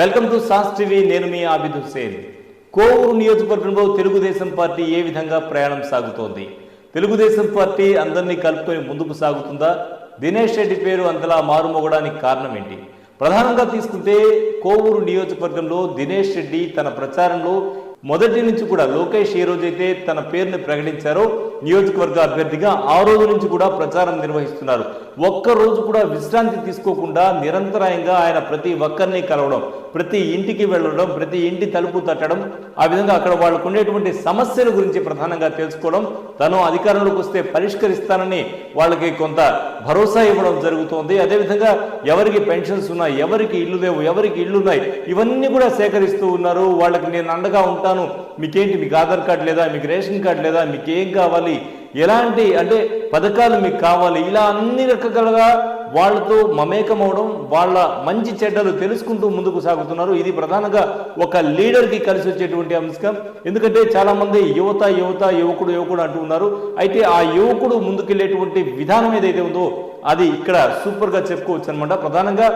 Welcome to sauce TV. నేను మీ ఆబిద్ హుసేన్. కోవూరు నియోజకవర్గంలో Telugu Desam party ఏ విధంగా ప్రయాణం సాగుతోంది? తెలుగుదేశం పార్టీ అందరినీ కలుపుకొని ముందుకు సాగుతుందా? దినేష్ రెడ్డి పేరు అంతలా మారుమోగడానికి కారణం ఏంటి? ప్రధానంగా తీసుకుంటే కోవూరు నియోజకవర్గంలో దినేష్ రెడ్డి తన ప్రచారంలో మొదటి నుంచి కూడా లోకేష్ ఏ రోజైతే తన పేరుని ప్రకటించారో నియోజకవర్గ అభ్యర్థిగా ఆ రోజు నుంచి కూడా ప్రచారం నిర్వహిస్తున్నారు. ఒక్కరోజు కూడా విశ్రాంతి తీసుకోకుండా నిరంతరాయంగా ఆయన ప్రతి ఒక్కరిని కలవడం, ప్రతి ఇంటికి వెళ్ళడం, ప్రతి ఇంటి తలుపు తట్టడం, ఆ విధంగా అక్కడ వాళ్ళకు ఉండేటువంటి సమస్యల గురించి ప్రధానంగా తెలుసుకోవడం, తను అధికారంలోకి వస్తే పరిష్కరిస్తానని వాళ్ళకి కొంత భరోసా ఇవ్వడం జరుగుతోంది. అదేవిధంగా ఎవరికి పెన్షన్స్ ఉన్నాయి, ఎవరికి ఇల్లు లేవు, ఎవరికి ఇల్లు ఉన్నాయి, ఇవన్నీ కూడా సేకరిస్తూ ఉన్నారు. వాళ్ళకి నేను అండగా ఉంటాను, మీకేంటి, మీకు ఆధార్ కార్డు లేదా, మీకు రేషన్ కార్డు లేదా, మీకు ఏం కావాలి, ఎలాంటి అంటే పథకాలు మీకు కావాలి, ఇలా అన్ని రకాలుగా వాళ్ళతో మమేకమవడం, వాళ్ళ మంచి చెడ్డలు తెలుసుకుంటూ ముందుకు సాగుతున్నారు. ఇది ప్రధానంగా ఒక లీడర్కి కలిసి వచ్చేటువంటి అంశం. ఎందుకంటే చాలా మంది యువకుడు అంటూ ఉన్నారు. అయితే ఆ యువకుడు ముందుకెళ్ళేటువంటి విధానం ఏదైతే ఉందో అది ఇక్కడ సూపర్గా చెప్పుకోవచ్చు అనమాట. ప్రధానంగా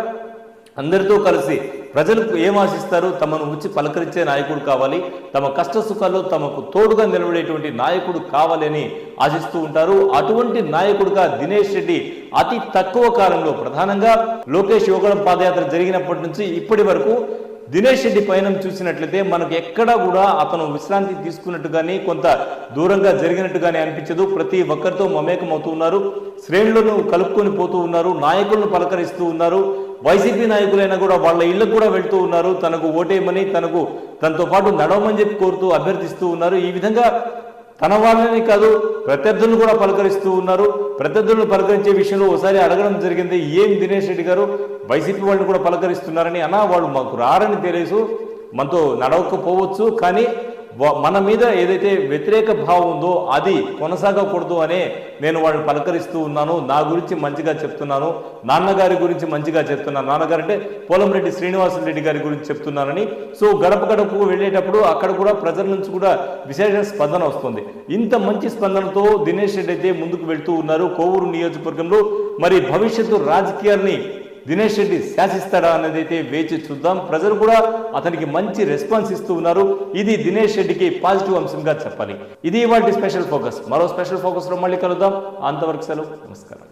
అందరితో కలిసి ప్రజలకు ఏం ఆశిస్తారు? తమను వచ్చి పలకరించే నాయకుడు కావాలి, తమ కష్ట సుఖాల్లో తమకు తోడుగా నిలబడేటువంటి నాయకుడు కావాలి అని ఆశిస్తూ ఉంటారు. అటువంటి నాయకుడుగా దినేష్ రెడ్డి అతి తక్కువ కాలంలో, ప్రధానంగా లోకేష్ యువగళం పాదయాత్ర జరిగినప్పటి నుంచి ఇప్పటి వరకు దినేష్ రెడ్డి పయనం చూసినట్లయితే మనకు ఎక్కడా కూడా అతను విశ్రాంతి తీసుకున్నట్టు కానీ, కొంత దూరంగా జరిగినట్టు కానీ అనిపించదు. ప్రతి ఒక్కరితో మమేకం అవుతూ ఉన్నారు, శ్రేణులను కలుపుకొని పోతూ ఉన్నారు, నాయకులను పలకరిస్తూ ఉన్నారు. వైసీపీ నాయకులైనా కూడా వాళ్ళ ఇళ్లకు కూడా వెళ్తూ ఉన్నారు, తనకు ఓటేయమని, తనతో పాటు నడవమని చెప్పి కోరుతూ అభ్యర్థిస్తూ ఉన్నారు. ఈ విధంగా తన వాళ్ళని కాదు, ప్రత్యర్థులను కూడా పలకరిస్తూ ఉన్నారు. ప్రత్యర్థులను పలకరించే విషయంలో ఒకసారి అడగడం జరిగింది, ఏం దినేష్ రెడ్డి గారు వైసీపీ వాళ్ళని కూడా పలకరిస్తున్నారని. అన్నా, వాళ్ళు మాకు రారని తెలుసు, మనతో నడవకపోవచ్చు, కానీ మన మీద ఏదైతే వ్యతిరేక భావం ఉందో అది కొనసాగకూడదు అనే నేను వాళ్ళని పలకరిస్తూ ఉన్నాను. నా గురించి మంచిగా చెప్తున్నాను, నాన్నగారి గురించి మంచిగా చెప్తున్నాను, నాన్నగారు అంటే పోలంరెడ్డి శ్రీనివాసరెడ్డి గారి గురించి చెప్తున్నానని. సో గడప గడపకు వెళ్ళేటప్పుడు అక్కడ కూడా ప్రజల నుంచి కూడా విశేష స్పందన వస్తుంది. ఇంత మంచి స్పందనతో దినేష్ రెడ్డి అయితే ముందుకు వెళ్తూ ఉన్నారు కోవూరు నియోజకవర్గంలో. మరి భవిష్యత్తు రాజకీయాల్ని దినేష్ రెడ్డి శాసిస్తాడా అనేది అయితే వేచి చూద్దాం. ప్రజలు కూడా అతనికి మంచి రెస్పాన్స్ ఇస్తూ ఉన్నారు. ఇది దినేష్ రెడ్డికి పాజిటివ్ అంశంగా చెప్పాలి. ఇది ఇవాల్టి స్పెషల్ ఫోకస్. మరో స్పెషల్ ఫోకస్లో మళ్ళీ కలుద్దాం. అంతవరకు సెలవు, నమస్కారం.